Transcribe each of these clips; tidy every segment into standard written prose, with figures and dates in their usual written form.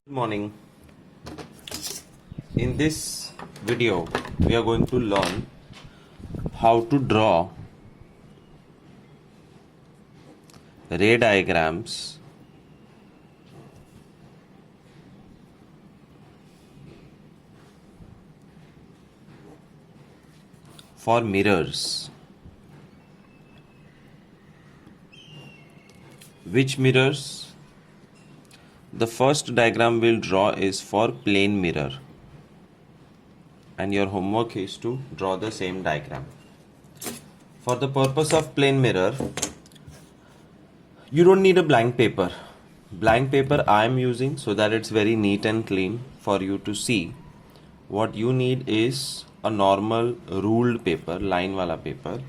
Good morning. In this video, we are going to learn how to draw ray diagrams for mirrors. Which mirrors? The first diagram we'll draw is for plane mirror, and your homework is to draw the same diagram. For the purpose of plane mirror, you don't need a blank paper. Blank paper I am using so that it's very neat and clean for you to see. What you need is a normal ruled paper, line wala paper,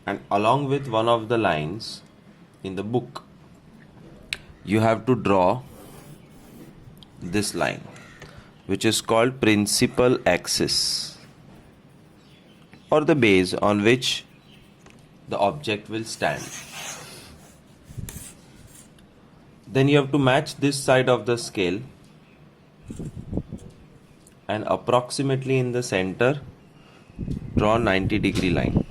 and along with one of the lines in the book, you have to draw this line, which is called principal axis, or the base on which the object will stand. Then you have to match this side of the scale and approximately in the center draw 90-degree line.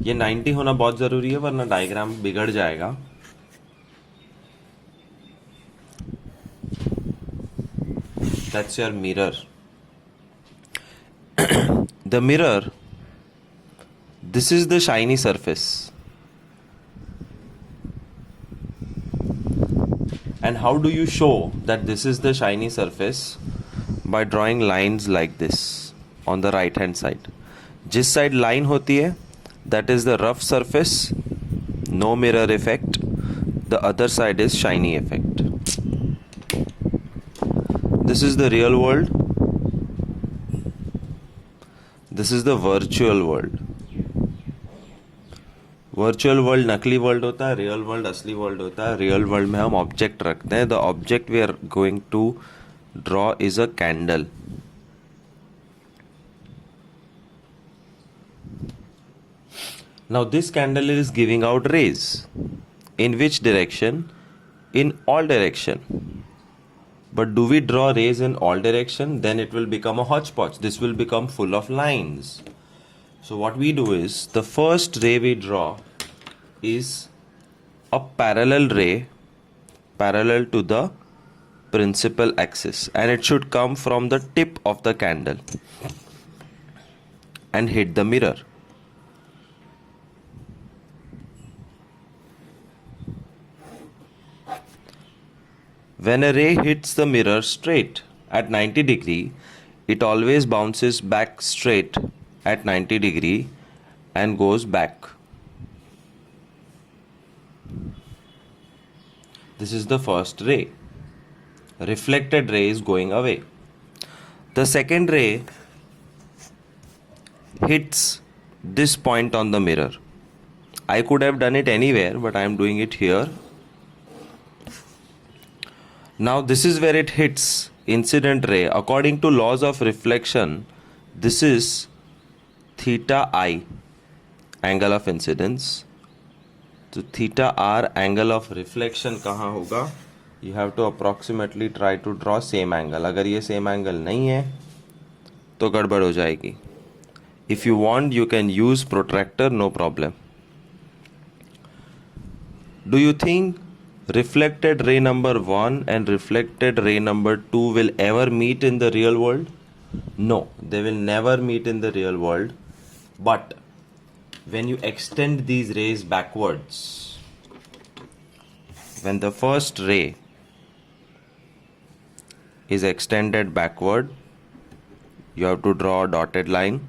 ये 90 होना बहुत ज़रूरी है, वरना diagram बिगड़ जाएगा. That's your mirror. The mirror, this is the shiny surface. And how do you show that this is the shiny surface? By drawing lines like this on the right hand side. जिस side line होती है, that is the rough surface, no mirror effect. The other side is shiny effect. This is the real world. This is the virtual world. Virtual world नकली world होता है, real world असली world होता है. Real world में हम object रखते हैं. The object we are going to draw is a candle. Now this candle is giving out rays. In which direction? In all direction. But do we draw rays in all direction? Then it will become a hodgepodge. This will become full of lines. So what we do is, the first ray we draw is a parallel ray parallel to the principal axis, and it should come from the tip of the candle and hit the mirror. When a ray hits the mirror straight at 90 degree, it always bounces back straight at 90 degree and goes back. This is the first ray. Reflected ray is going away. The second ray hits this point on the mirror. I could have done it anywhere, but I am doing it here. Now this is where it hits incident ray. According to laws of reflection, this is theta I, angle of incidence. So theta R, angle of reflection कहाँ होगा? You have to approximately try to draw same angle. अगर ये same angle नहीं है तो गड़बड़ हो जाएगी. If you want, you can use protractor, no problem. Do you think reflected ray number 1 and reflected ray number 2 will ever meet in the real world? No, they will never meet in the real world. But when you extend these rays backwards, when the first ray is extended backward, you have to draw a dotted line.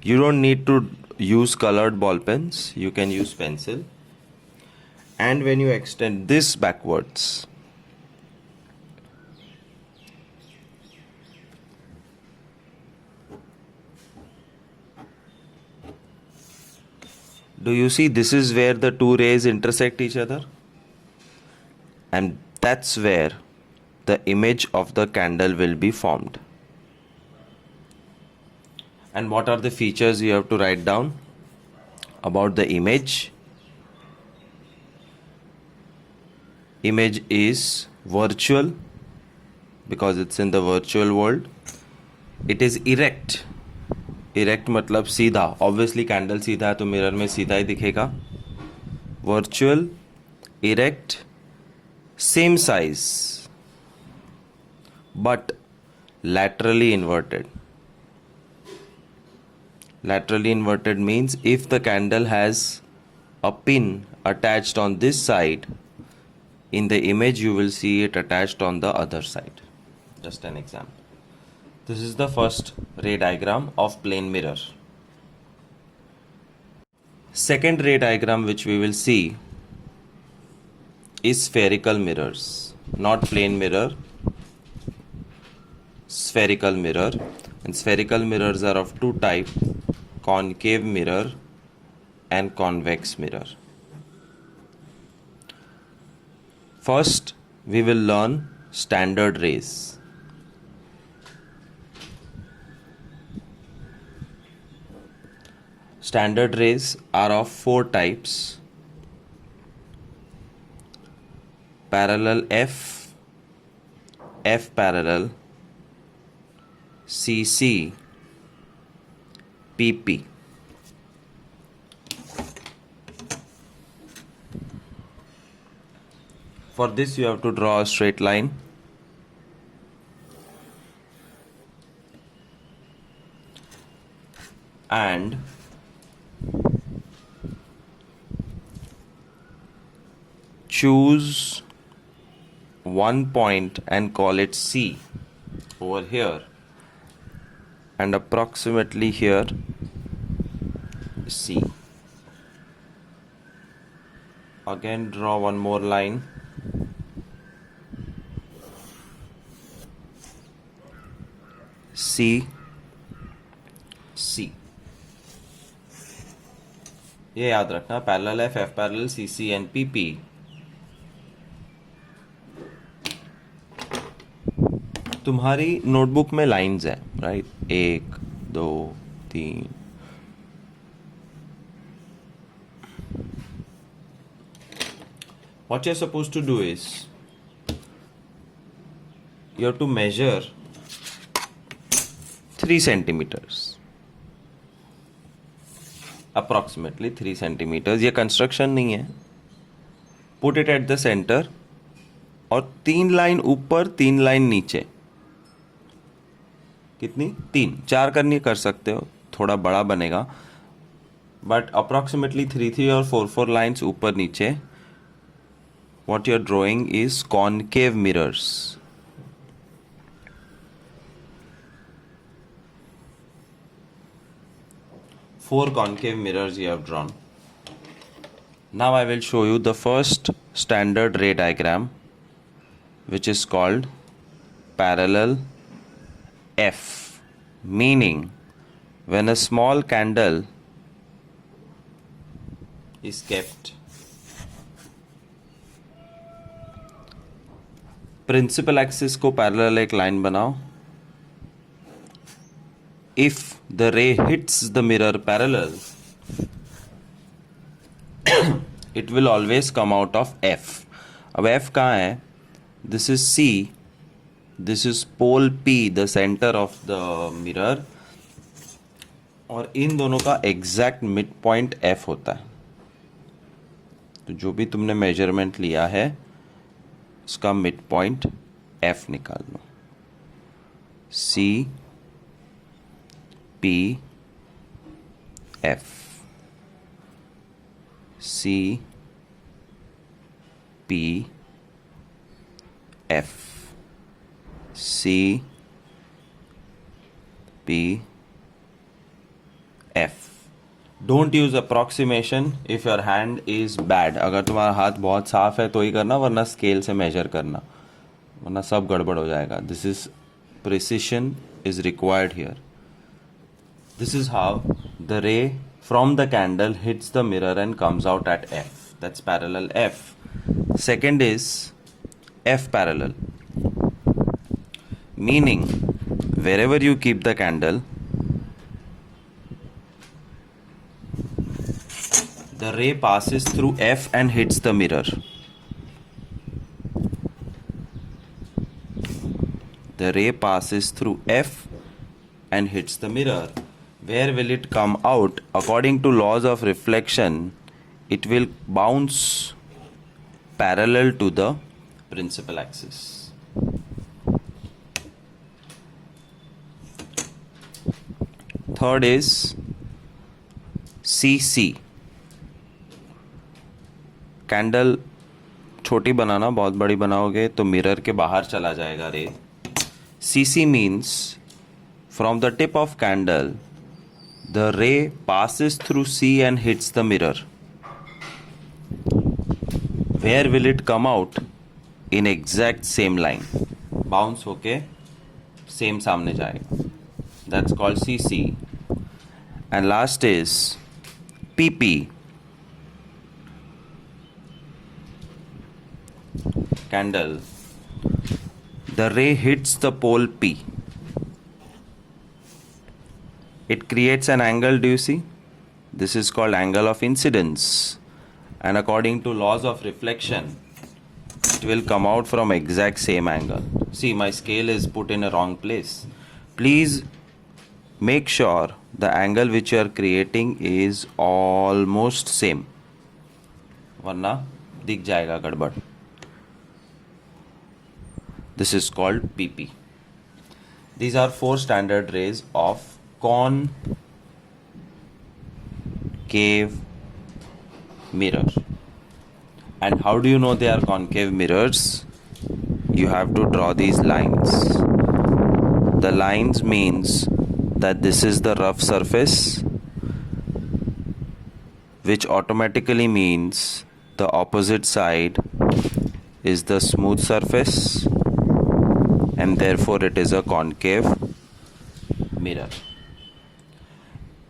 You don't need to use colored ball pens, you can use pencil. And when you extend this backwards, do you see this is where the two rays intersect each other? And that's where the image of the candle will be formed. And what are the features you have to write down about the image? Image is virtual, because it's in the virtual world. It is erect. Erect मतलब सीधा. Obviously candle सीधा है तो mirror में सीधा ही दिखेगा. Virtual, erect, same size, but laterally inverted. Laterally inverted means if the candle has a pin attached on this side, in the image you will see it attached on the other side. Just an example. This is the first ray diagram of plane mirror. Second ray diagram which we will see is spherical mirrors. Not plane mirror, spherical mirror. And spherical mirrors are of two types, concave mirror and convex mirror. First, we will learn standard rays. Standard rays are of four types: parallel F, F parallel, CC, PP. For this you have to draw a straight line. And choose one point and call it C over here, and approximately here C. Again draw one more line. C, C. ये याद रखना, parallel F, F parallel, C C and P P. तुम्हारी notebook में lines है, right? 1, 2, 3. What you're supposed to do is you have to measure 3 centimeters. Approximately 3 centimeters. ये construction नहीं है. Put it at the center और 3 line ऊपर 3 line नीचे. कितनी? 3. 4 करनी कर सकते हो, थोड़ा बड़ा बनेगा, बट अप्रोक्सीमेटली 3 और 4 लाइन्स ऊपर नीचे. What you're drawing is concave mirrors. Four concave mirrors you have drawn. Now I will show you the first standard ray diagram, which is called parallel F, meaning when a small candle is kept, principal axis को parallel एक line बनाओ. If the ray hits the mirror parallel, it will always come out of F. अब F कहाँ है? This is C. This is pole P, the center of the mirror. और इन दोनों का exact mid point F होता है. तो जो भी तुमने मेजरमेंट लिया है उसका मिड पॉइंट F निकाल लो. C, P, F, C, P, F, C, P, F. Don't use approximation if your hand is bad. अगर तुम्हारा हाथ बहुत साफ है तो ही करना, वरना स्केल से मेजर करना, वरना सब गड़बड़ हो जाएगा. This is precision is required here. This is how the ray from the candle hits the mirror and comes out at F. That's parallel F. Second is F parallel, meaning wherever you keep the candle, the ray passes through F and hits the mirror. the ray passes through F and hits the mirror. Where will it come out? According to laws of reflection, it will bounce parallel to the principal axis. Third is CC. Candle छोटी बनाना, बहुत बड़ी बनाओगे तो mirror के बाहर चला जाएगा रे. CC means from the tip of candle the ray passes through C and hits the mirror. Where will it come out? In exact same line. Bounce होके same सामने जाएगा. That's called CC. And last is PP. Candle. The ray hits the pole P. It creates an angle, do you see? This is called angle of incidence. And according to laws of reflection, it will come out from exact same angle. See, my scale is put in a wrong place. Please make sure the angle which you are creating is almost same. वरना दिख जाएगा गड़बड़. This is called PP. These are 4 standard rays of concave mirror. And how do you know they are concave mirrors? You have to draw these lines. The lines means that this is the rough surface, which automatically means the opposite side is the smooth surface, and therefore it is a concave mirror.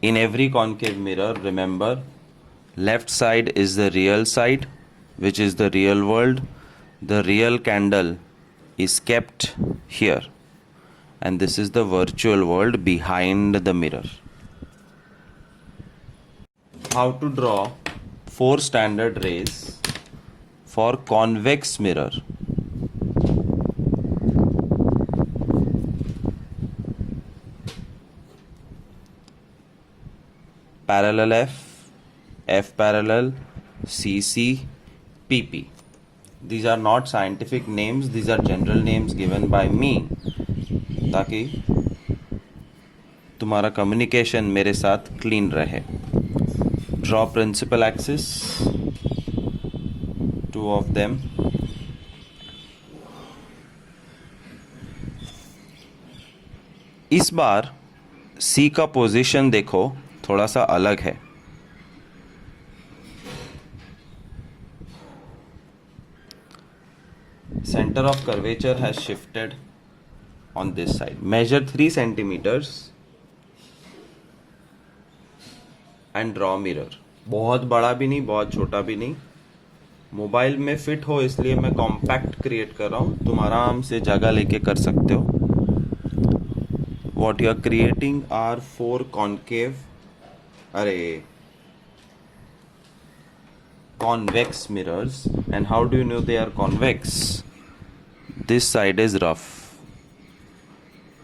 In every concave mirror, remember, left side is the real side, which is the real world. The real candle is kept here, and this is the virtual world behind the mirror. How to draw 4 standard rays for convex mirror. Parallel F, F parallel, CC, PP. These are not scientific names, these are general names given by me, ताकि तुम्हारा communication मेरे साथ clean रहे. Draw principal axis, 2 of them. इस बार C का position देखो थोड़ा सा अलग है. Center of curvature has shifted on this side. Measure 3 centimeters and draw mirror. बहुत बड़ा भी नहीं, बहुत छोटा भी नहीं. मोबाइल में फिट हो इसलिए मैं कॉम्पैक्ट क्रिएट कर रहा हूँ. तुम आराम से जगह लेके कर सकते हो. What you are creating are 4 concave, convex mirrors. And how do you know they are convex? This side is rough,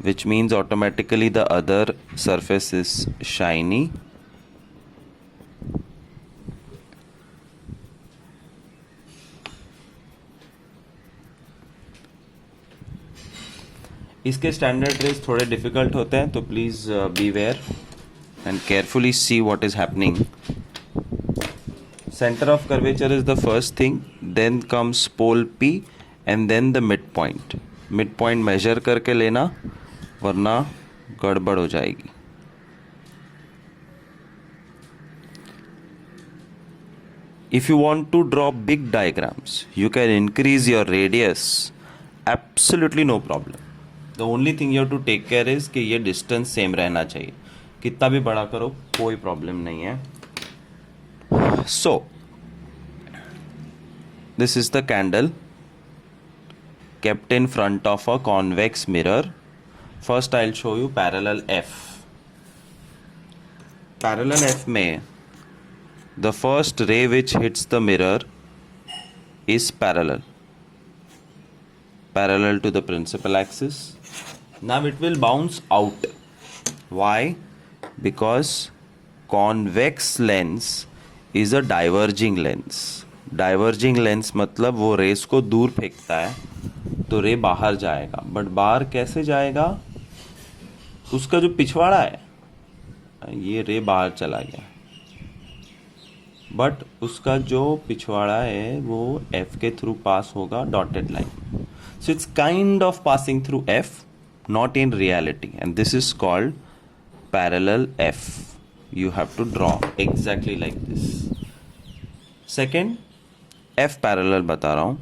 which means automatically the other surface is shiny. इसके स्टैंडर्ड रेज थोड़े डिफिकल्ट होते हैं, तो please be aware and carefully see what is happening. Center of curvature is the first thing, then comes pole P and then the midpoint. Midpoint measure करके लेना, वरना गड़बड़ हो जाएगी. If you want to draw big diagrams, you can increase your radius. Absolutely no problem. The only thing you have to take care is कि ये distance same रहना चाहिए. कितना भी बड़ा करो कोई प्रॉब्लम नहीं है. So this is the candle kept in front of a convex mirror. First I'll show you parallel F. Parallel F में the first ray which hits the mirror is parallel. parallel to the principal axis. Now it will bounce out. Why? Because convex lens is a diverging lens. Diverging lens मतलब वो race को दूर फेंकता है तो रे बाहर जाएगा, बट बाहर कैसे जाएगा? उसका जो पिछवाड़ा है, ये रे बाहर चला गया, बट उसका जो पिछवाड़ा है वो F के थ्रू पास होगा, dotted line. So it's kind of passing through F, not in reality, and this is called parallel F. You have to draw exactly like this. Second, F parallel बता रहा हूं.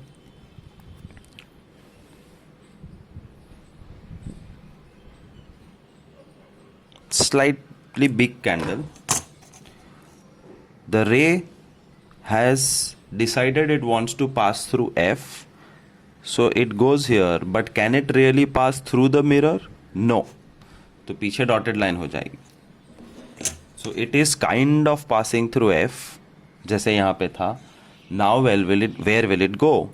Slightly big candle. The ray has decided it wants to pass through F, so it goes here, but can it really pass through the mirror? No. तो पीछे dotted line हो जाएगी. So it is kind of passing through F, जैसे यहाँ पे था. Now where will it go?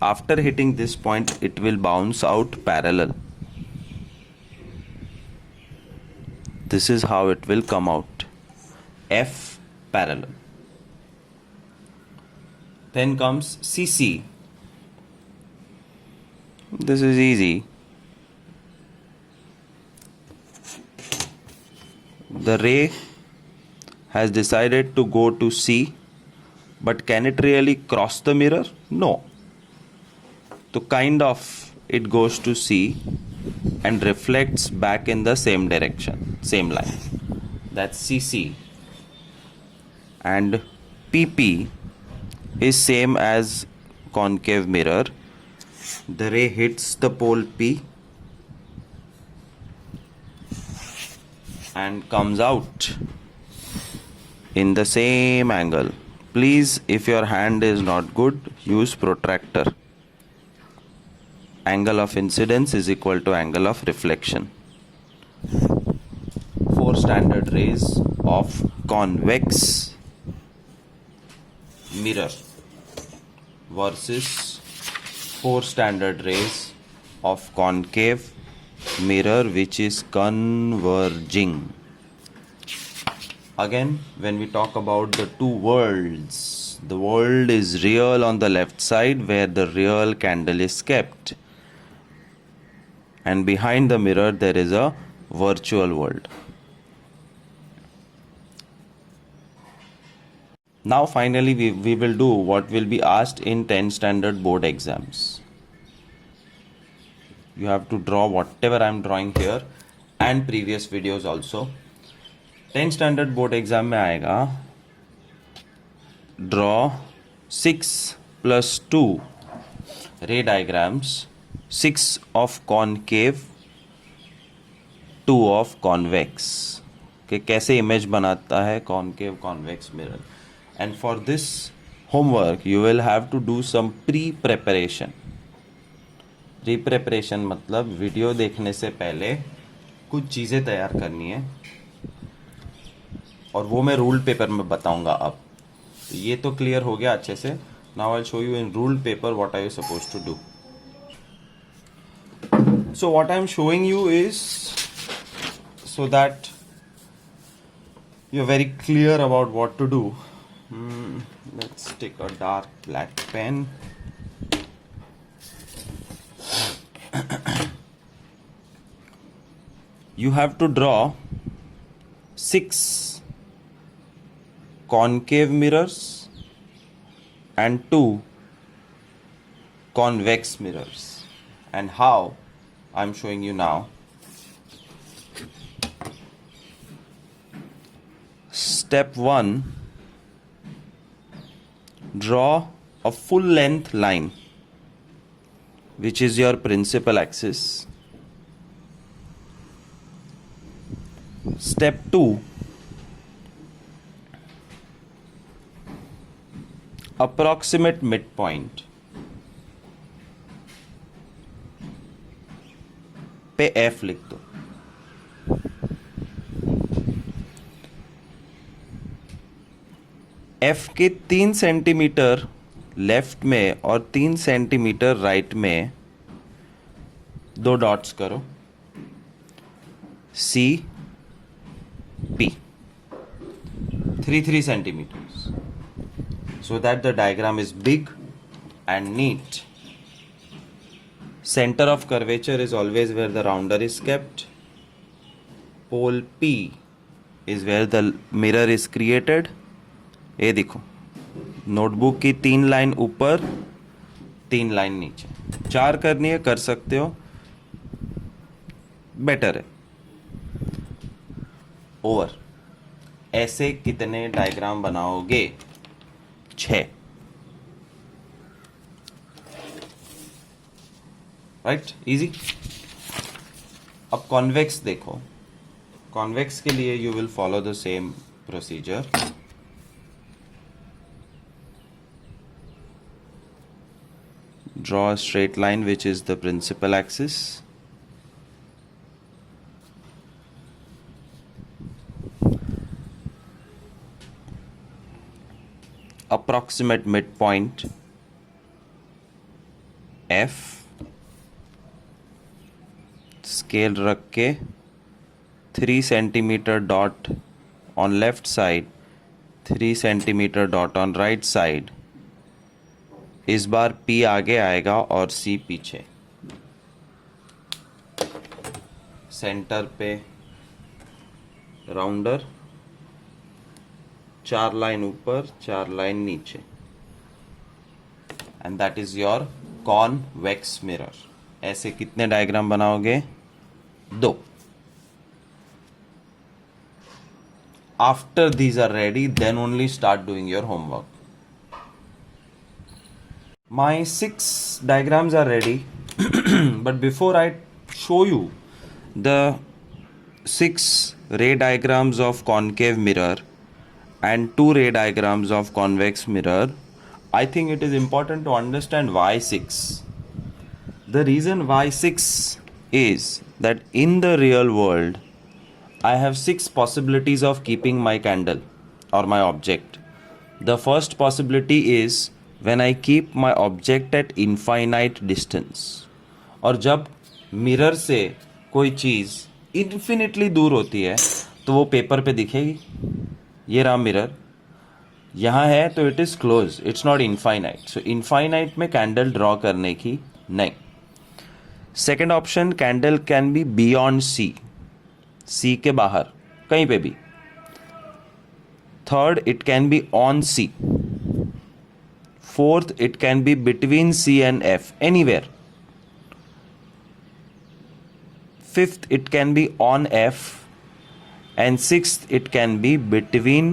After hitting this point, it will bounce out parallel. This is how it will come out. F parallel. Then comes CC. This is easy. The ray has decided to go to C, but can it really cross the mirror? No. So kind of it goes to C and reflects back in the same direction, same line. That's CC. And PP is same as concave mirror. The ray hits the pole P and comes out in the same angle. Please, if your hand is not good, use protractor. Angle of incidence is equal to angle of reflection. 4 standard rays of convex mirror versus 4 standard rays of concave mirror which is converging. Again, when we talk about the two worlds, the world is real on the left side where the real candle is kept, and behind the mirror there is a virtual world. Now finally we will do what will be asked in 10 standard board exams. You have to draw whatever I am drawing here and previous videos also. 10 standard board exam में आएगा, draw 6 plus 2 ray diagrams, 6 of concave, 2 of convex. कि कैसे image बनाता है concave convex mirror. And for this homework you will have to do some pre-preparation. Pre-preparation मतलब video देखने से पहले कुछ चीज़ें तैयार करनी है, और वो मैं रूल्ड पेपर में बताऊंगा. अब ये तो क्लियर हो गया अच्छे से. Now I will show you in ruled paper what are you supposed to do. So what I am showing you is so that you're very clear about what to do. Let's take a dark black pen. You have to draw 6 concave mirrors and 2 convex mirrors. And how? I'm showing you now. Step 1, draw a full length line which is your principal axis. Step 2, approximate midpoint पे F लिख दो. F के 3 centimetre left में और 3 centimetre right में दो dots करो C P 3 centimeters so that the diagram is big and neat. Center of curvature is always where the rounder is kept. Pole P is where the mirror is created. ये देखो notebook की 3 line ऊपर 3 line नीचे, 4 करनी है कर सकते हो, बेटर है. ओवर. ऐसे कितने डायग्राम बनाओगे? 6. Right, easy. अब कॉन्वेक्स देखो. कॉन्वेक्स के लिए you will follow the same procedure. Draw a straight line which is the principal axis. Approximate midpoint F. Scale रख के 3 centimeter dot on left side, 3 centimeter dot on right side. इस बार P आगे आएगा और C पीछे. Centre पे rounder, 4 line ऊपर 4 line नीचे, and that is your convex mirror. ऐसे कितने डायग्राम बनाओगे? 2. After these are ready then only start doing your homework. My 6 diagrams are ready but before I show you the 6 ray diagrams of concave mirror and 2 ray diagrams of convex mirror, I think it is important to understand why 6. The reason why 6 is that in the real world I have 6 possibilities of keeping my candle or my object. The first possibility is when I keep my object at infinite distance. और जब mirror से कोई चीज़ infinitely दूर होती है तो वो paper पे दिखेगी. ये रहा मिरर, यहाँ है तो it is close, it's not infinite. So infinite में कैंडल ड्रॉ करने की नहीं. Second option, candle can be beyond C, C के बाहर कहीं पे भी. Third, it can be on C. Fourth, it can be between C and F, anywhere. Fifth, it can be on F. And sixth, it can be between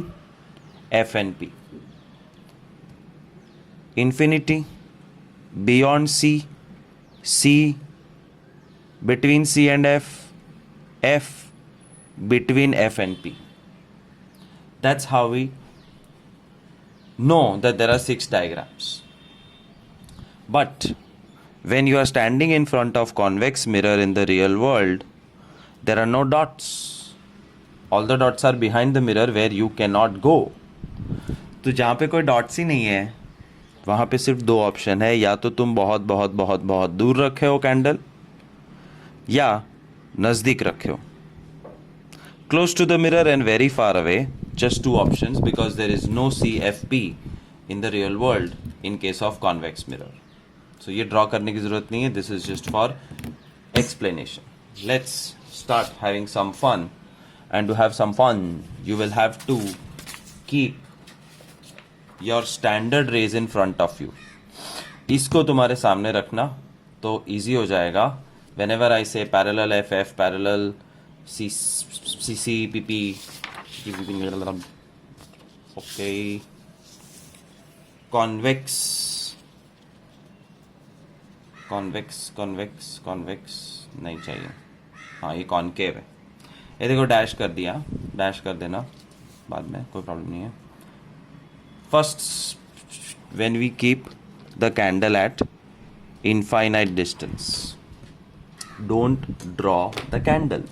F and P. Infinity, beyond C, C, between C and F, F, between F and P. That's how we know that there are 6 diagrams. But when you are standing in front of convex mirror in the real world, there are no dots. All the dots are behind the mirror where you cannot go. तो जहाँ पे कोई dots ही नहीं है वहाँ पे सिर्फ 2 option है. या तो तुम बहुत बहुत बहुत बहुत दूर रखे हो कैंडल, या नज़दीक रखे हो. Close to the mirror and very far away, just 2 options because there is no CFP in the real world in case of convex mirror. So ये ड्रॉ करने की ज़रूरत नहीं है. This is just for explanation. Let's start having some fun. And to have some fun, you will have to keep your standard rays in front of you. इसको तुम्हारे सामने रखना तो easy हो जाएगा. Whenever I say parallel FF, parallel CC, PP, okay, convex, नहीं चाहिए. हाँ, ये concave है. ये देखो डैश कर दिया, डैश कर देना बाद में, कोई प्रॉब्लम नहीं है. First, when we keep the candle at infinite distance, don't draw the candle.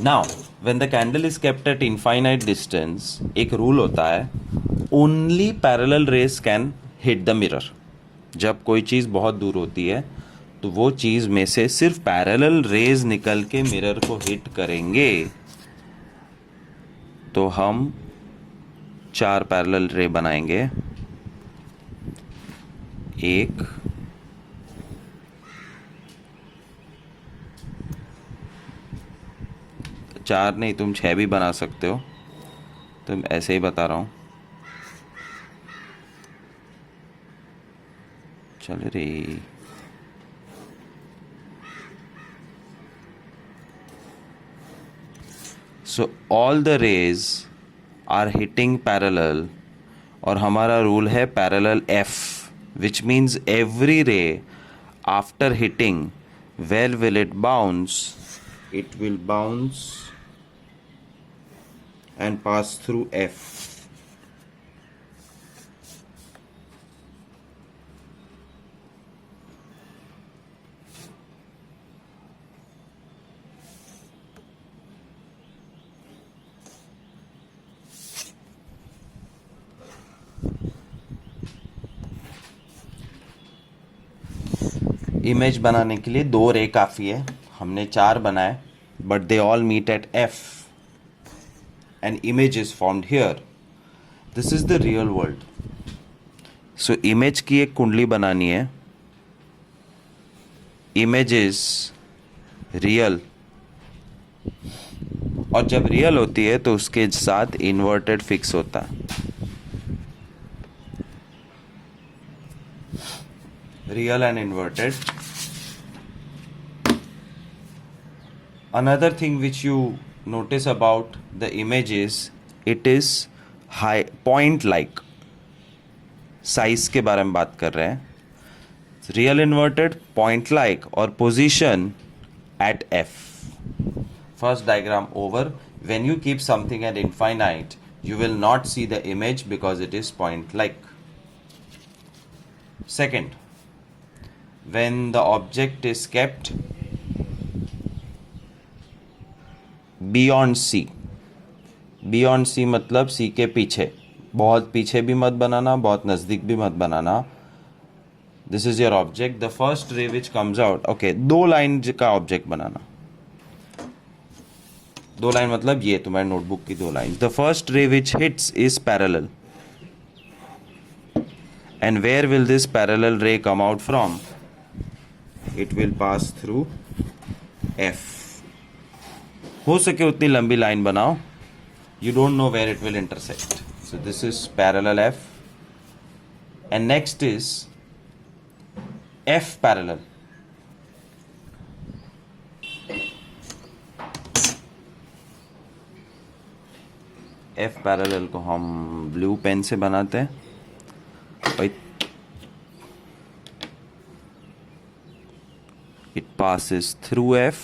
Now when the candle is kept at infinite distance, एक रूल होता है, only parallel rays can hit the mirror. जब कोई चीज़ बहुत दूर होती है तो वो चीज़ में से सिर्फ पैरेलल रेज निकल के मिरर को हिट करेंगे। तो हम 4 पैरेलल रे बनाएंगे। 1, 4 नहीं, तुम 6 भी बना सकते हो, तुम ऐसे ही बता रहा हूँ। चल रे, so all the rays are hitting parallel, और हमारा रूल है parallel F, which means every ray after hitting, where will it bounce? It will bounce and pass through F. Image बनाने के लिए 2 रे काफ़ी है, हमने 4 बनाए, but they all meet at F. An image is formed here. This is the real world. So image की एक कुंडली बनानी है. Image is real. और जब रियल होती है तो उसके साथ इन्वर्टेड फिक्स होता है. Real and inverted. Another thing which you notice about the image is it is high point like. Size के बारे में बात कर रहे हैं. रियल इन्वर्टेड, पॉइंट लाइक और position at F. First diagram over. When you keep something at infinite, you will not see the image because it is point like. Second, when the object is kept beyond C. Beyond C मतलब C के पीछे, बहुत पीछे भी मत बनाना, बहुत नज़दीक भी मत बनाना. This is your object. The first ray which comes out, okay, 2 line का ऑब्जेक्ट बनाना. 2 लाइन मतलब ये तुम्हारे नोटबुक की 2 line. The first ray which hits is parallel. And where will this parallel ray come out from? It will pass through F. हो सके उतनी लंबी line बनाओ. You don't know where it will intersect. So this is parallel F. And next is F parallel. F parallel को हम blue pen से बनाते हैं. It passes through F,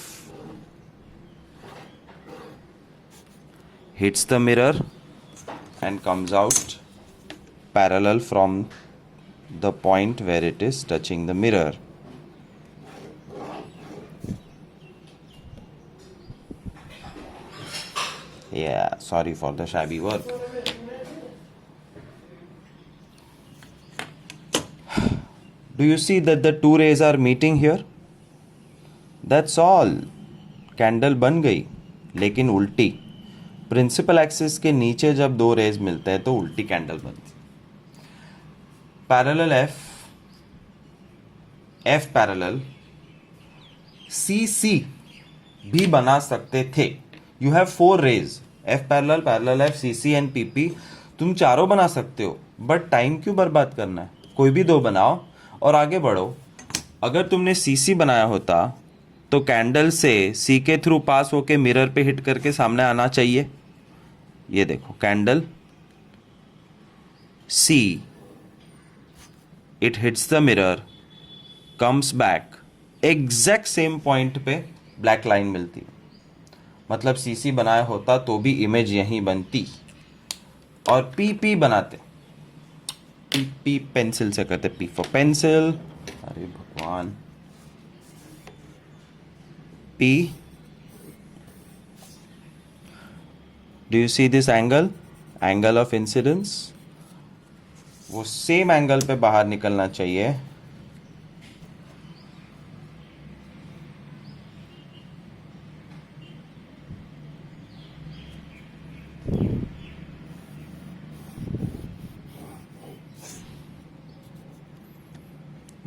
hits the mirror and comes out parallel from the point where it is touching the mirror. Yeah, sorry for the shabby work. Do you see that the 2 rays are meeting here? That's all. Candle बन गई, लेकिन उल्टी. Principal axis के नीचे जब 2 raise मिलते हैं तो उल्टी कैंडल बनती. Parallel F, F parallel, C C भी बना सकते थे. You have 4 rays, F parallel, parallel F, C C and P P. तुम चारों बना सकते हो, बट टाइम क्यों बर्बाद करना है? कोई भी 2 बनाओ और आगे बढ़ो. अगर तुमने सी सी बनाया होता तो कैंडल से सी के थ्रू पास होके मिरर पे हिट करके सामने आना चाहिए. ये देखो, candle C, it hits the mirror, comes back, exact same point पे ब्लैक लाइन मिलती. मतलब सी सी बनाया होता तो भी इमेज यहीं बनती. और पी पी बनाते, पी पी पेंसिल से करते, पी फॉर पेंसिल. अरे भगवान. P. Do you see this angle? Angle of incidence. वो सेम एंगल पे बाहर निकलना चाहिए.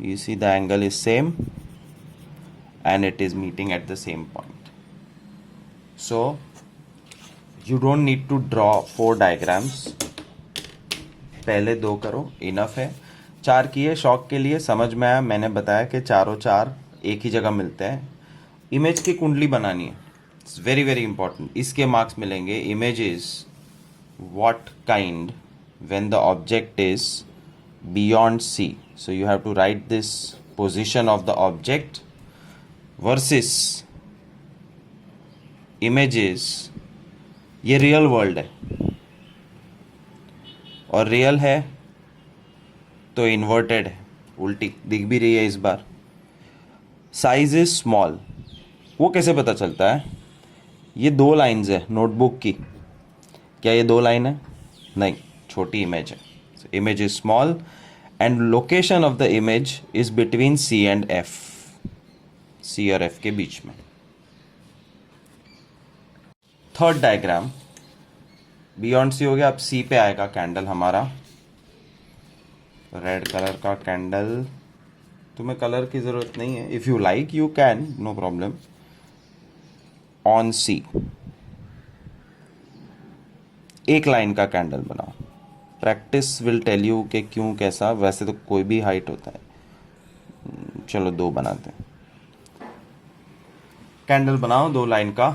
you see the angle is same and it is meeting at the same point. So you don't need to draw 4 diagrams, पहले 2 करो, enough है. 4 किए शौक के लिए, समझ में आया, मैंने बताया कि चारों 4 एक ही जगह मिलते हैं. इमेज की कुंडली बनानी है, इट्स वेरी वेरी इंपॉर्टेंट. इसके मार्क्स मिलेंगे. Image is what kind when the object is beyond C. So you have to write this position of the object versus images. ये रियल वर्ल्ड है और रियल है तो इन्वर्टेड है, उल्टी दिख भी रही है इस बार. Size is small. वो कैसे पता चलता है? ये 2 लाइन्स है नोटबुक की. क्या ये 2 लाइन है? नहीं, छोटी इमेज है. Image is small and location of the image is between C and F. C और एफ के बीच में. थर्ड डायग्राम बियॉन्ड सी हो गया. अब सी पे आएगा कैंडल हमारा, रेड कलर का कैंडल. तुम्हें कलर की जरूरत नहीं है, if you like you can, no problem. On C एक लाइन का कैंडल बनाओ. प्रैक्टिस विल टेल यू कि क्यों कैसा. वैसे तो कोई भी हाइट होता है, चलो 2 बनाते हैं. कैंडल बनाओ 2 लाइन का.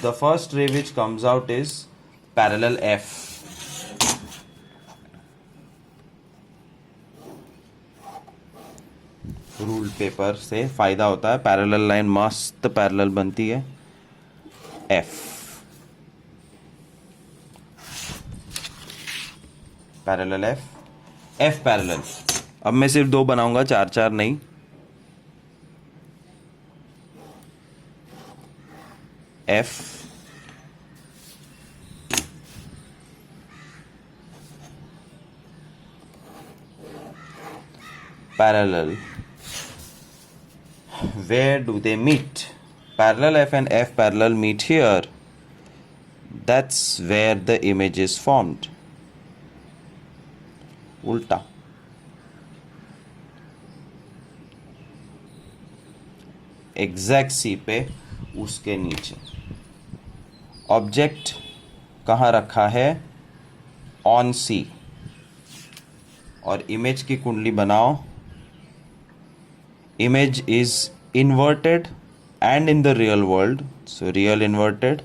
The first ray which comes out is parallel F. Rule paper से फायदा होता है, पैरेलल लाइन मस्त पैरेलल बनती है. F parallel F. F parallel. अब मैं सिर्फ 2 बनाऊंगा, 4 नहीं. F parallel. Where do they meet? Parallel F and F parallel meet here. That's where the image is formed. उल्टा. एग्जैक्ट सी पे उसके नीचे. ऑब्जेक्ट कहाँ रखा है? ऑन सी. और इमेज की कुंडली बनाओ. Image is inverted and in the real world, so real inverted.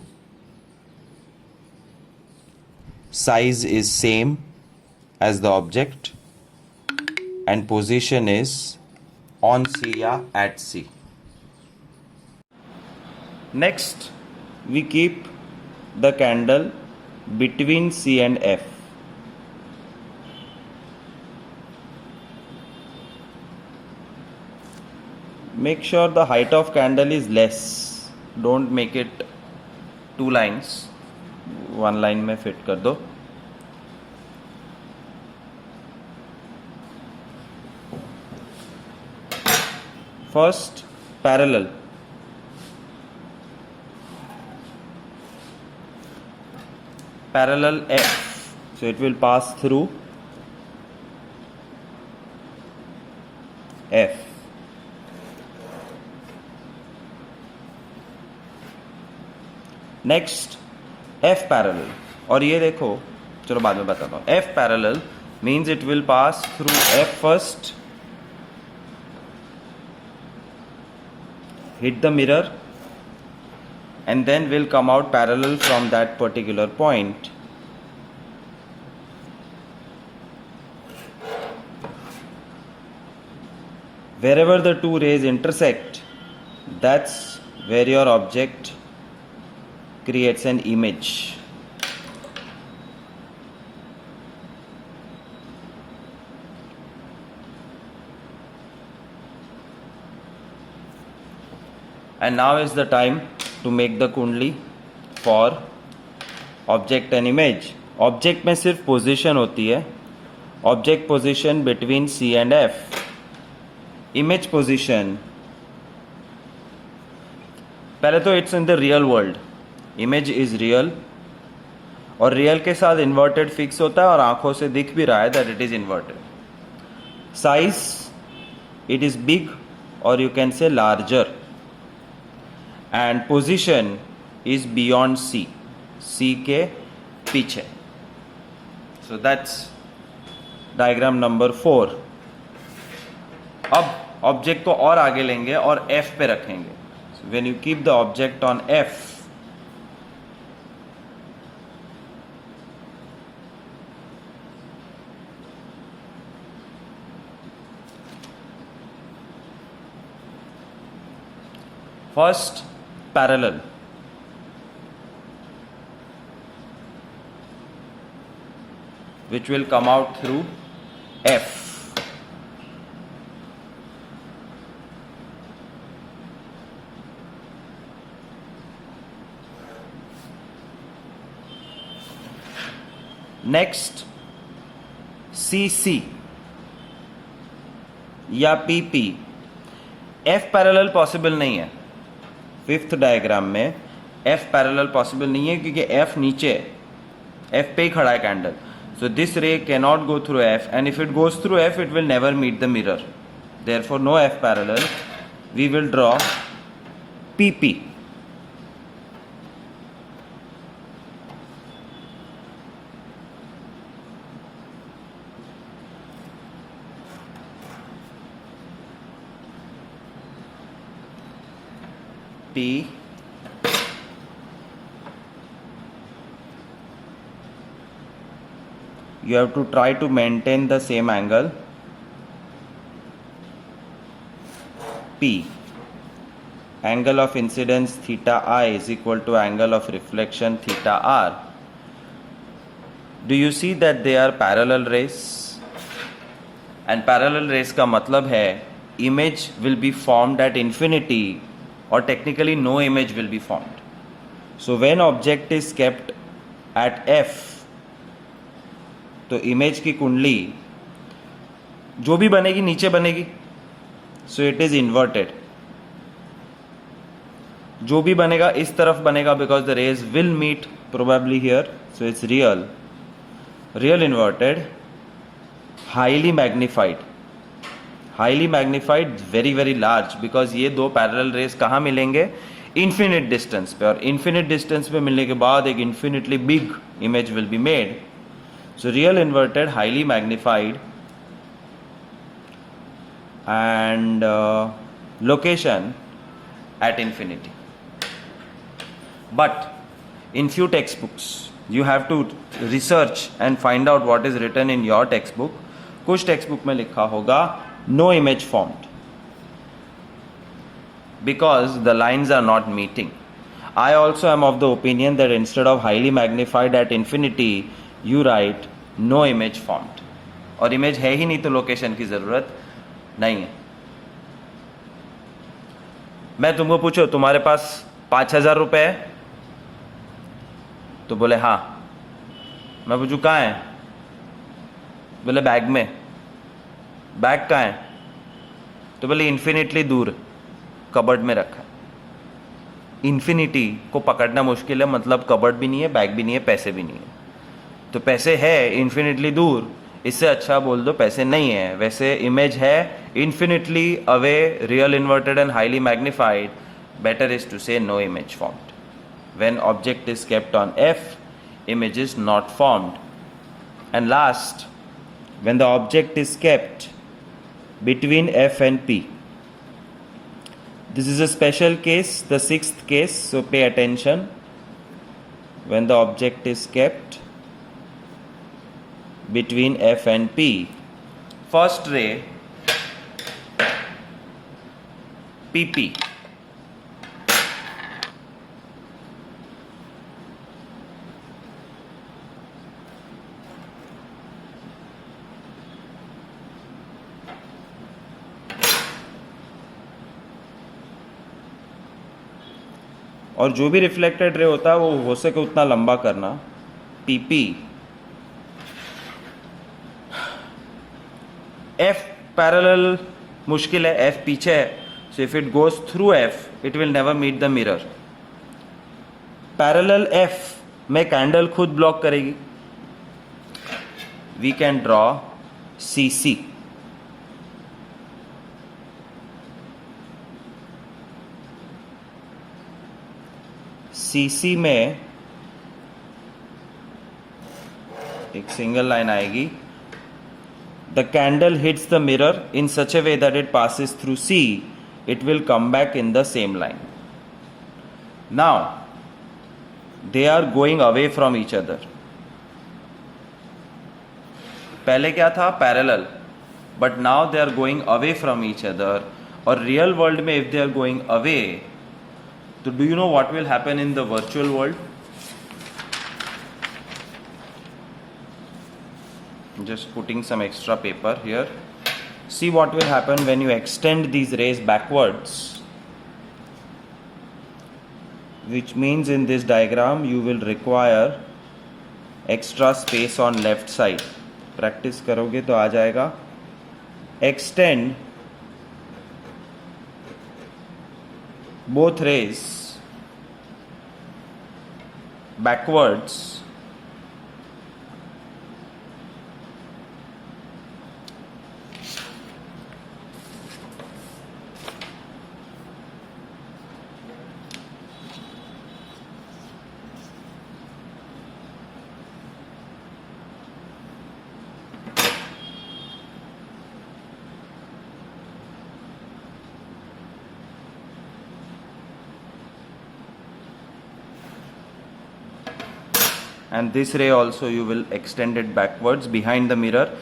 Size is same as the object and position is on C या at C. Next we keep the candle between C and F. Make sure the height of candle is less. Don't make it 2 lines. 1 line में fit कर दो. First parallel. Parallel F. So it will pass through F. Next F parallel. और ये देखो, चलो बाद में बताता हूँ. F parallel means it will pass through F first, hit the mirror and then will come out parallel from that particular point. Wherever the 2 rays intersect, that's where your object creates an image. And now is the time to make the kundli for object and image. Object में सिर्फ position होती है. Object position between C and F. Image position, पहले तो it's in the real world. Image is real और real के साथ inverted fix होता है और आंखों से दिख भी रहा है that it is inverted. Size it is big or you can say larger, and position is beyond C के पीछे. So that's diagram number 4. अब ऑब्जेक्ट को और आगे लेंगे और F पे रखेंगे. So when you keep the object on F, first parallel, which will come out through F. Next CC या PP. F पैरेलल पॉसिबल नहीं है. फिफ्थ डायग्राम में F पैरेलल पॉसिबल नहीं है क्योंकि F नीचे है, F पे ही खड़ा है candle. So this ray cannot go through F, and if it goes through F, it will never meet the mirror. Therefore, no F parallel. We will draw PP. P you have to try to maintain the same angle. P, angle of incidence theta I is equal to angle of reflection theta R. Do you see that they are parallel rays? And parallel rays का मतलब है image will be formed at infinity, or technically no image will be formed. So when object is kept at F, तो image की कुंडली जो भी बनेगी नीचे बनेगी. So it is inverted. जो भी बनेगा इस तरफ बनेगा because the rays will meet probably here. So it's real inverted, highly magnified. Highly magnified, very very large, because ये दो पैरेलल रेज कहाँ मिलेंगे? इन्फिनिट डिस्टेंस पे. और इन्फिनिट डिस्टेंस पे मिलने के बाद एक infinitely big image will be made. So real inverted, highly magnified, and location at infinity. But in few textbooks you have to research and find out what is written in your textbook. कुछ textbook में लिखा होगा no image formed because the lines are not meeting. I also am of the opinion that instead of highly magnified at infinity, you write no image formed. और image है ही नहीं तो location की जरूरत नहीं है. मैं तुमको पूछो तुम्हारे पास 5,000 रुपए है, तो बोले हाँ. मैं पूछू कहाँ है? बोले बैग में. बैग कहाँ है? तो बोले इन्फिनिटली दूर कबर्ड में रखा है. इन्फिनिटी को पकड़ना मुश्किल है, मतलब कबर्ड भी नहीं है, बैग भी नहीं है, पैसे भी नहीं है. तो पैसे है इन्फिनिटली दूर, इससे अच्छा बोल दो पैसे नहीं है. वैसे इमेज है infinitely away, real inverted and highly magnified. Better is to say no image formed. When object is kept on F, image is not formed. And last, when the object is kept between F and P. This is a special case, the sixth case, so pay attention. When the object is kept between F and P, first ray PP, और जो भी reflected ray होता है वो हो सके उतना लंबा करना. PP, F पैरेलल मुश्किल है, F पीछे है, so if it goes through F it will never meet the mirror. Parallel F में कैंडल खुद ब्लॉक करेगी. We can draw CC. CC में एक सिंगल लाइन आएगी. The candle hits the mirror in such a way that it passes through C. It will come back in the same line. Now they are going away from each other. पहले क्या था? Parallel. But now they are going away from each other. और real world में if they are going away, so do you know what will happen in the virtual world? Just putting some extra paper here. See what will happen when you extend these rays backwards, which means in this diagram you will require extra space on left side. Practice करोगे तो आ जाएगा. Extend both rays backwards and this ray also you will extend it backwards behind the mirror.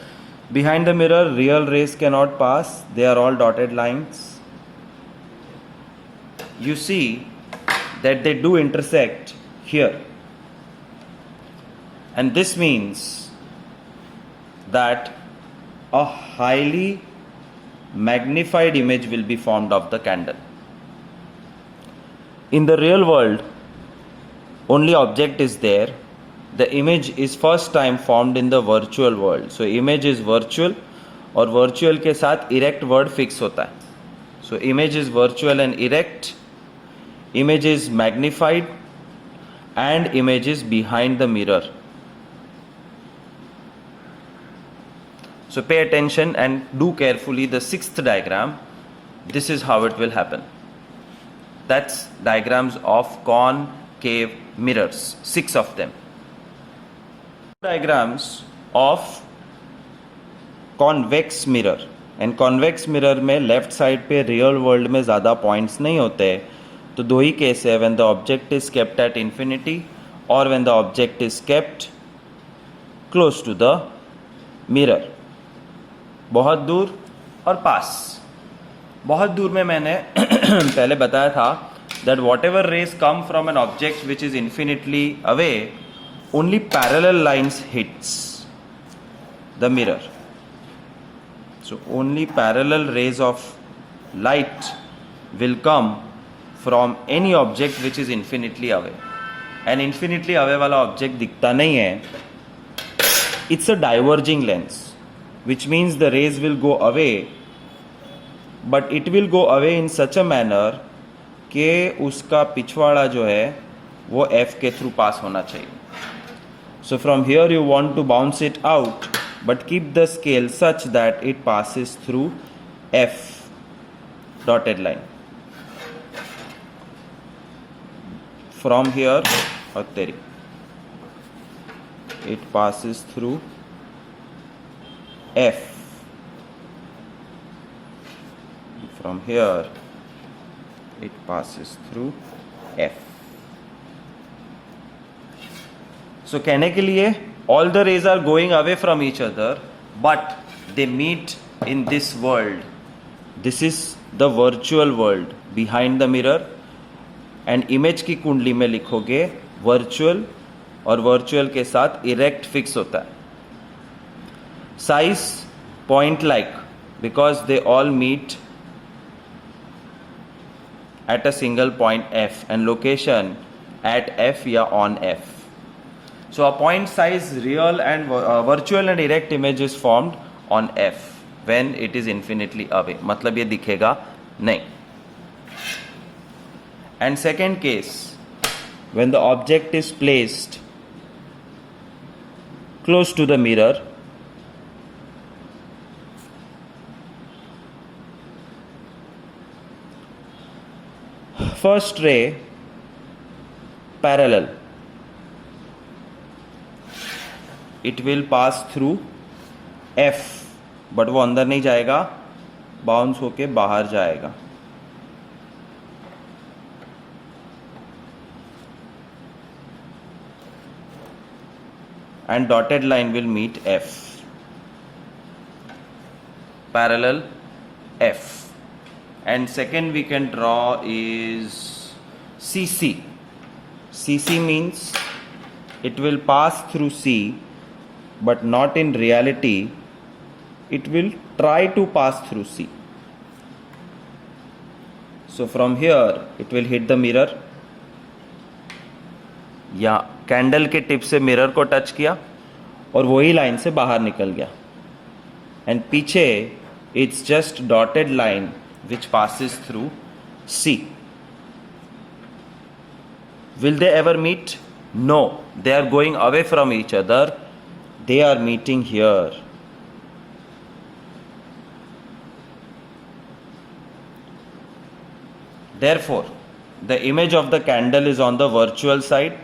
Behind the mirror real rays cannot pass, they are all dotted lines. You see that they do intersect here, and this means that a highly magnified image will be formed of the candle. In the real world only object is there. The image is first time formed in the virtual world. So image is virtual और virtual के साथ erect word fix होता है. So image is virtual and erect, image is magnified, and image is behind the mirror. So pay attention and do carefully the sixth diagram. This is how it will happen. That's diagrams of concave mirrors, 6 of them. Diagrams of convex mirror. And convex mirror में left side पे real world में ज़्यादा points नहीं होते, तो दो ही case है, when the object is kept at infinity or when the object is kept close to the mirror. बहुत दूर और पास. बहुत दूर में मैंने पहले बताया था that whatever rays come from an object which is infinitely away, only parallel lines hits the mirror. So only parallel rays of light will come from any object which is infinitely away. And infinitely away वाला object दिखता नहीं है. It's a diverging lens, which means the rays will go away, but it will go away in such a manner कि उसका पिछवाड़ा जो है वो F के थ्रू पास होना चाहिए. So from here you want to bounce it out, but keep the scale such that it passes through F dotted line. From here, it passes through F. From here, it passes through F. So कहने के लिए all the rays are going away from each other, but they meet in this world. This is the virtual world behind the mirror. And image की कुंडली में लिखोगे virtual, और virtual के साथ erect fix होता है. Size point like, because they all meet at a single point F, and location at F या on F. So a point size real and virtual and erect image is formed on F when it is infinitely away. मतलब ये दिखेगा नहीं. And second case, when the object is placed close to the mirror, first ray parallel. It will pass through F, but वो अंदर नहीं जाएगा, bounce होके बाहर जाएगा. And dotted line will meet F. Parallel F. And second we can draw is CC. CC means it will pass through C, but not in reality. It will try to pass through C. So from here it will hit the mirror. या candle के tip से mirror को touch किया और वही line से बाहर निकल गया. एंड पीछे it's just dotted line which passes through C. Will they ever meet? No, they are going away from each other. They are meeting here. Therefore, the image of the candle is on the virtual side.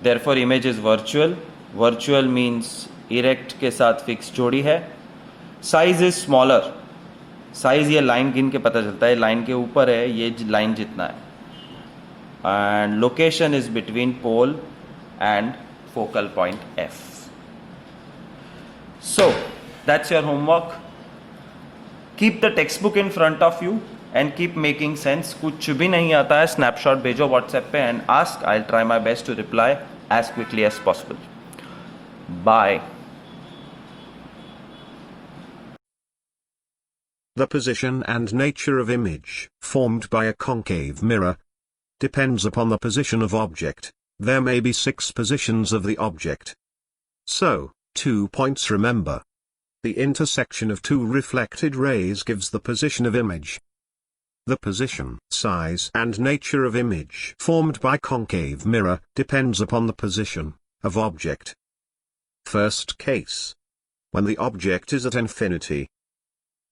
Therefore, image is virtual. Virtual means erect के साथ fixed जोड़ी है. Size is smaller. Size ये line गिन के पता चलता है. line के ऊपर है, ये line जितना है. And location is between pole and focal point F. So, that's your homework. Keep the textbook in front of you and keep making sense. कुछ भी नहीं आता है, snapshot भेजो WhatsApp पे and ask. I'll try my best to reply as quickly as possible. Bye. The position and nature of image, formed by a concave mirror, depends upon the position of object. There may be 6 positions of the object. So, 2 points remember. The intersection of 2 reflected rays gives the position of image. The position, size and nature of image formed by concave mirror depends upon the position of object. First case. When the object is at infinity.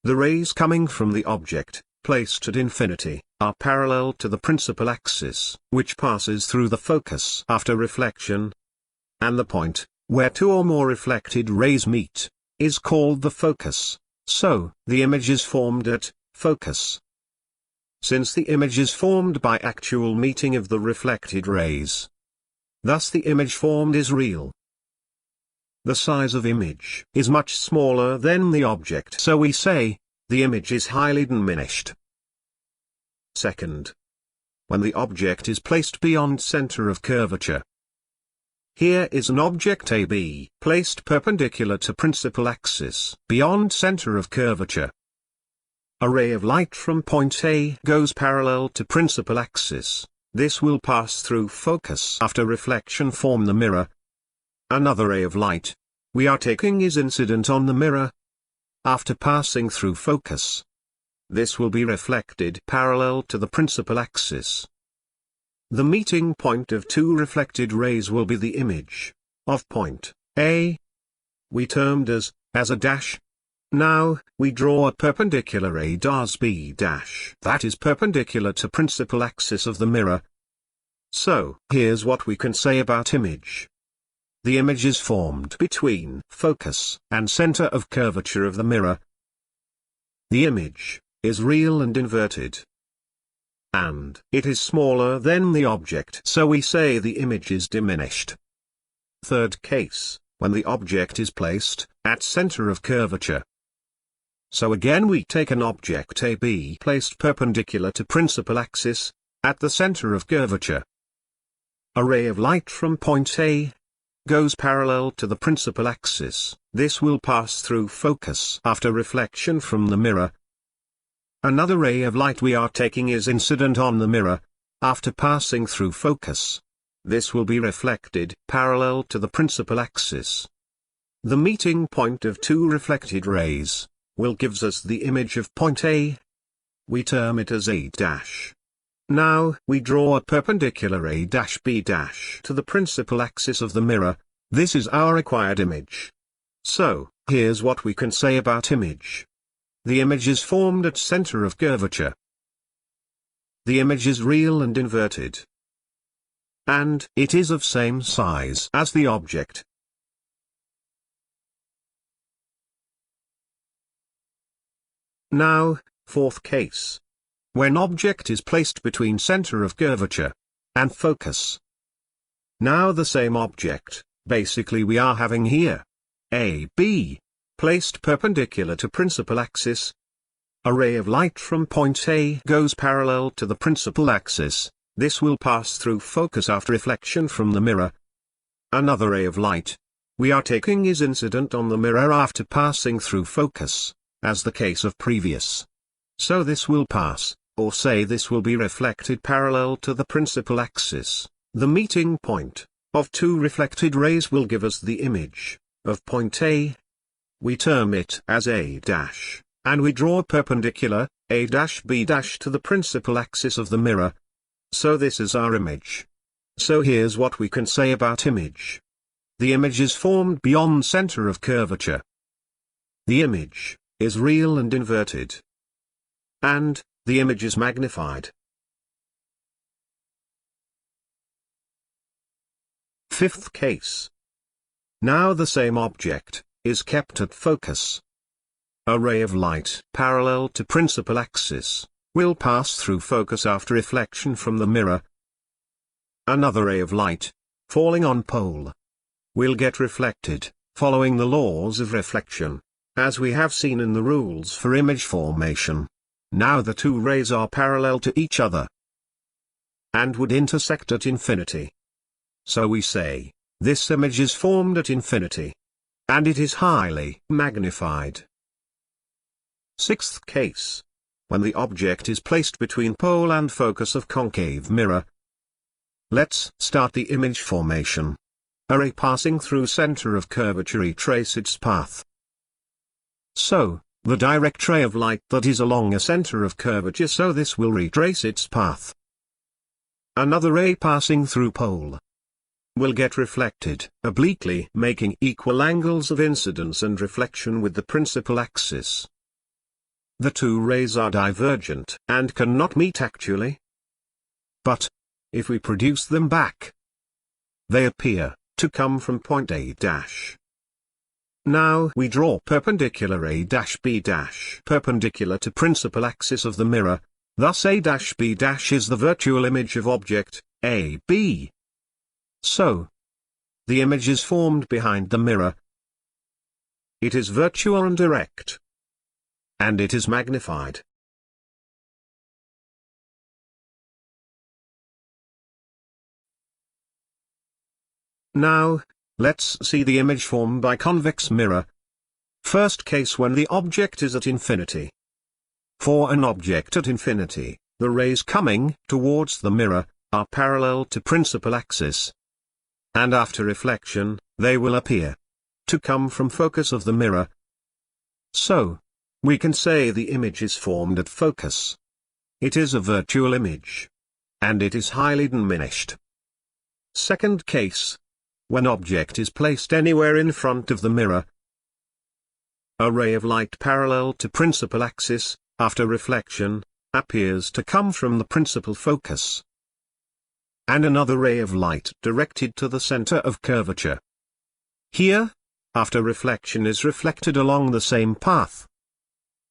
The rays coming from the object, placed at infinity, are parallel to the principal axis, which passes through the focus after reflection. And the point, where 2 or more reflected rays meet, is called the focus. So, the image is formed at focus. Since the image is formed by actual meeting of the reflected rays, thus the image formed is real. The size of image is much smaller than the object, so we say, the image is highly diminished. Second. When the object is placed beyond center of curvature. Here is an object AB, placed perpendicular to principal axis, beyond center of curvature. A ray of light from point A goes parallel to principal axis. This will pass through focus after reflection from the mirror. Another ray of light we are taking is incident on the mirror. After passing through focus, this will be reflected parallel to the principal axis. The meeting point of 2 reflected rays will be the image of point A. We termed as a dash. Now, we draw a perpendicular ray as B dash that is perpendicular to principal axis of the mirror. So, here's what we can say about image. The image is formed between focus and center of curvature of the mirror. The image is real and inverted. And it is smaller than the object, so we say the image is diminished. Third case, when the object is placed at center of curvature. So again we take an object AB placed perpendicular to principal axis, at the center of curvature. A ray of light from point A goes parallel to the principal axis. This will pass through focus after reflection from the mirror. Another ray of light we are taking is incident on the mirror, after passing through focus. This will be reflected parallel to the principal axis. The meeting point of 2 reflected rays will gives us the image of point A. We term it as A dash. Now, we draw a perpendicular A dash B dash to the principal axis of the mirror. This is our required image. So, here's what we can say about image. The image is formed at center of curvature. The image is real and inverted. and it is of same size as the object. Now, fourth case. When object is placed between center of curvature and focus. Now the same object, basically we are having here A, B, placed perpendicular to principal axis. A ray of light from point A goes parallel to the principal axis. This will pass through focus after reflection from the mirror. Another ray of light we are taking is incident on the mirror after passing through focus, as the case of previous. So this will pass, or say this will be reflected parallel to the principal axis. The meeting point of two reflected rays will give us the image of point A. We term it as A', and we draw a perpendicular, A', B' to the principal axis of the mirror. So this is our image. So here's what we can say about image. The image is formed beyond center of curvature. The image is real and inverted. And the image is magnified. Fifth case. Now the same object is kept at focus. A ray of light parallel to principal axis will pass through focus after reflection from the mirror. Another ray of light, falling on pole, will get reflected, following the laws of reflection, as we have seen in the rules for image formation. Now the two rays are parallel to each other, and would intersect at infinity. So we say, this image is formed at infinity, and it is highly magnified. Sixth case. When the object is placed between pole and focus of concave mirror. Let's start the image formation. A ray passing through center of curvature retrace its path. So, the direct ray of light that is along a center of curvature, so this will retrace its path. Another ray passing through pole will get reflected obliquely, making equal angles of incidence and reflection with the principal axis. The two rays are divergent and cannot meet actually. But, if we produce them back, they appear to come from point A'. Now we draw perpendicular A', B' perpendicular to principal axis of the mirror, thus A', B' is the virtual image of object, A, B. So, the image is formed behind the mirror. It is virtual and direct. And it is magnified. Now, let's see the image formed by convex mirror. First case, when the object is at infinity. For an object at infinity, the rays coming towards the mirror are parallel to principal axis. And after reflection, they will appear to come from focus of the mirror. So, we can say the image is formed at focus. It is a virtual image. And it is highly diminished. Second case. When object is placed anywhere in front of the mirror. A ray of light parallel to principal axis, after reflection, appears to come from the principal focus. And another ray of light directed to the center of curvature. Here, after reflection is reflected along the same path.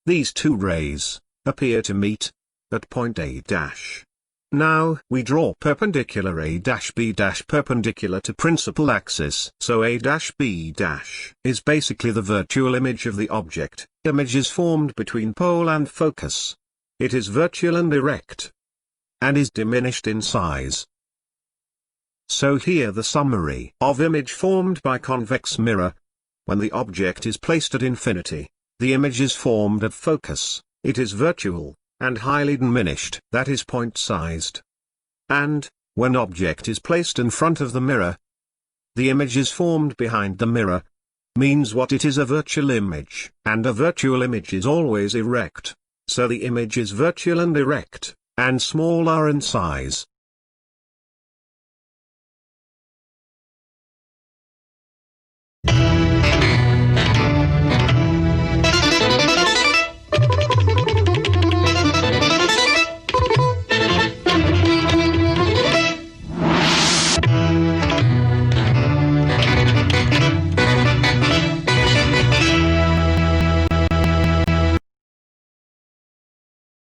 These two rays appear to meet at point A'. Now we draw perpendicular A', B' perpendicular to principal axis. So A', B' is basically the virtual image of the object. Image is formed between pole and focus. It is virtual and erect, and is diminished in size. So here the summary of image formed by convex mirror. When the object is placed at infinity, the image is formed at focus, it is virtual, and highly diminished, that is point-sized. And, when object is placed in front of the mirror, the image is formed behind the mirror, means what it is a virtual image, and a virtual image is always erect, so the image is virtual and erect, and smaller in size.